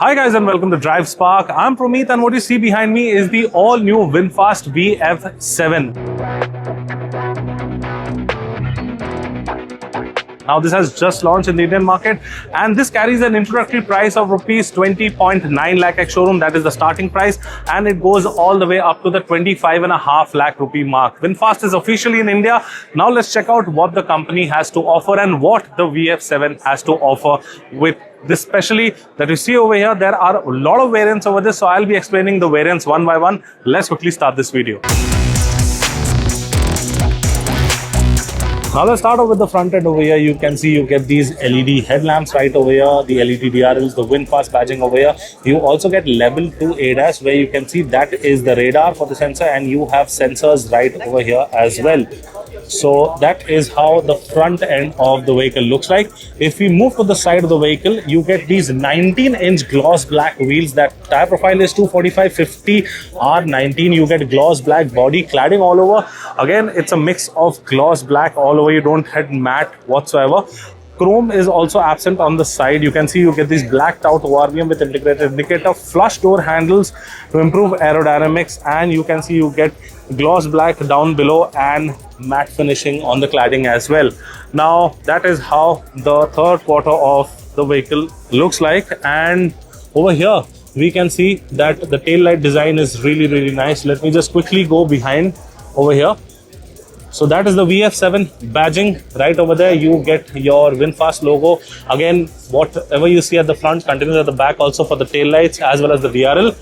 Hi guys and welcome to Drive Spark. I'm Promeet and what you see behind me is the all new VinFast VF7. Now this has just launched in the Indian market and this carries an introductory price of rupees 20.9 lakh at showroom. That is the starting price, and it goes all the way up to the 25.5 lakh rupee mark. VinFast is officially in India. Now let's check out what the company has to offer and what the VF7 has to offer with this specially that you see over here. There are a lot of variants over this, so I'll be explaining the variants one by one. Let's quickly start this video. Now let's start off with the front end over here. You can see you get these LED headlamps right over here, the LED DRLs, the VinFast badging over here. You also get level 2 ADAS where you can see that is the radar for the sensor, and you have sensors right over here as well. So that is how the front end of the vehicle looks like. If we move to the side of the vehicle, you get these 19-inch gloss black wheels. That tire profile is 245/50 R19. You get gloss black body cladding all over. Again, it's a mix of gloss black all over. You don't hit matte whatsoever. Chrome is also absent on the side. You can see you get these blacked out ORVM with integrated indicator, flush door handles to improve aerodynamics, and you can see you get gloss black down below and matte finishing on the cladding as well. Now that is how the third quarter of the vehicle looks like, and over here we can see that the tail light design is really nice. Let me just quickly go behind over here. So that is the VF7 badging right over there. You get your VinFast logo. Again, whatever you see at the front continues at the back also for the tail lights as well as the DRL.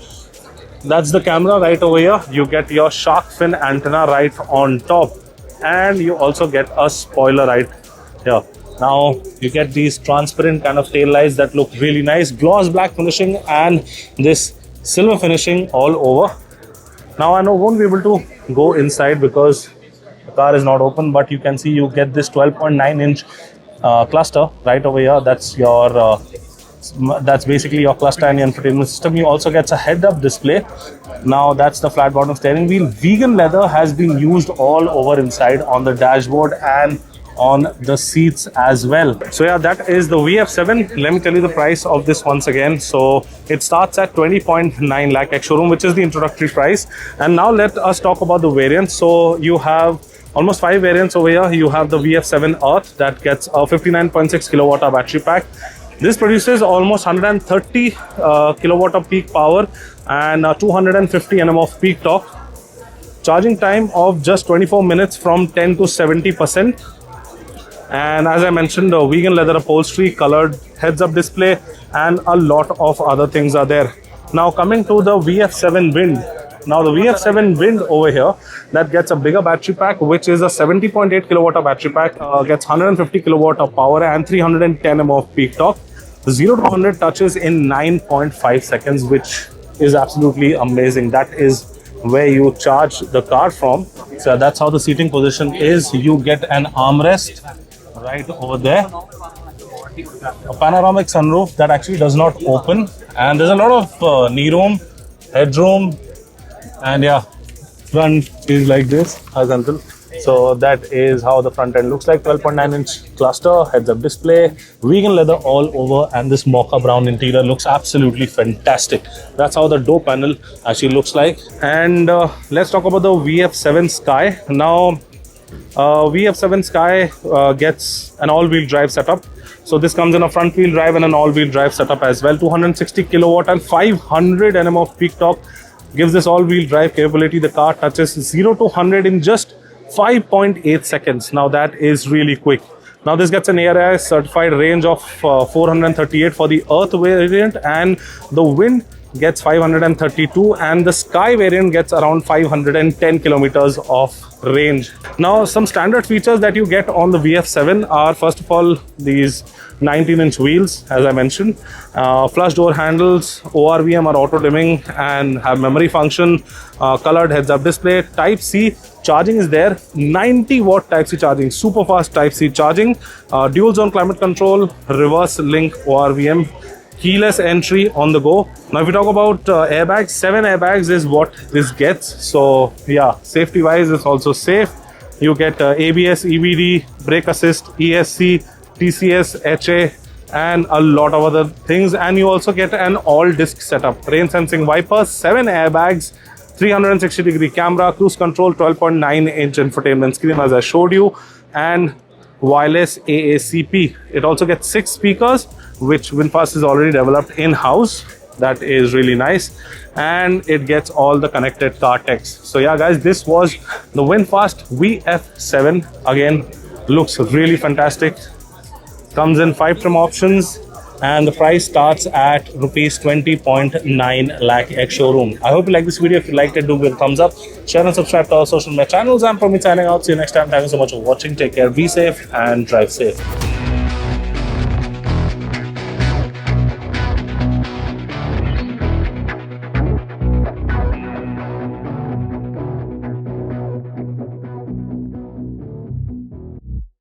That's the camera right over here. You get your shark fin antenna right on top, and you also get a spoiler right here. Now you get these transparent kind of tail lights that look really nice, gloss black finishing and this silver finishing all over. Now I won't be able to go inside because the car is not open, but you can see you get this 12.9-inch cluster right over here. That's your that's basically your cluster and your infotainment system. You also get a head-up display. Now that's the flat bottom steering wheel. Vegan leather has been used all over inside on the dashboard and on the seats as well. So yeah, that is the VF7. Let me tell you the price of this once again. So it starts at 20.9 lakh at showroom, which is the introductory price. And now let us talk about the variants. So you have almost 5 variants over here. You have the VF7 Earth that gets a 59.6 kilowatt hour battery pack. This produces almost 130 kilowatt of peak power and 250 Nm of peak torque. Charging time of just 24 minutes from 10 to 70%. And as I mentioned, the vegan leather upholstery, colored heads-up display, and a lot of other things are there. Now coming to the VF7 Wind. Now the VF7 Wind over here, that gets a bigger battery pack, which is a 70.8 kilowatt of battery pack, gets 150 kilowatt of power and 310 Nm of peak torque. 0 to 100 touches in 9.5 seconds, which is absolutely amazing. That is where you charge the car from. So that's how the seating position is. You get an armrest right over there, a panoramic sunroof that actually does not open, and there's a lot of knee room, headroom, and yeah, front is like this horizontal. So that is how the front end looks like. 12.9-inch cluster, heads-up display, vegan leather all over, and this mocha brown interior looks absolutely fantastic. That's how the door panel actually looks like. And let's talk about the VF7 Sky. Now VF7 Sky gets an all-wheel drive setup. So this comes in a front-wheel drive and an all-wheel drive setup as well. 260 kilowatt and 500 Nm of peak torque gives this all-wheel drive capability. The car touches 0 to 100 in just 5.8 seconds. Now that is really quick. Now this gets an ARAI certified range of 438 for the Earth variant, and the Wind gets 532, and the Sky variant gets around 510 kilometers of range. Now some standard features that you get on the VF7 are, first of all, these 19-inch wheels, as I mentioned, flush door handles, ORVM or auto dimming, and have memory function, colored heads-up display, Type C charging is there, 90 watt Type C charging, super fast Type C charging, dual zone climate control, reverse link ORVM, keyless entry on the go. Now if we talk about airbags, 7 airbags is what this gets. So yeah, safety wise it's also safe. You get ABS, EBD, brake assist, ESC, TCS, HA, and a lot of other things. And you also get an all disc setup, rain sensing wipers, 7 airbags, 360-degree camera, cruise control, 12.9-inch infotainment screen as I showed you, and wireless AACP. It also gets 6 speakers, which VinFast is already developed in-house. That is really nice, and it gets all the connected car text. So yeah guys, this was the VinFast VF7. Again, looks really fantastic. Comes in 5 trim options, and the price starts at rupees 20.9 lakh ex showroom. I hope you like this video. If you liked it, do give it a thumbs up, share and subscribe to our social media channels. I'm Pramit signing out. See you next time. Thank you so much for watching. Take care, be safe, and drive safe.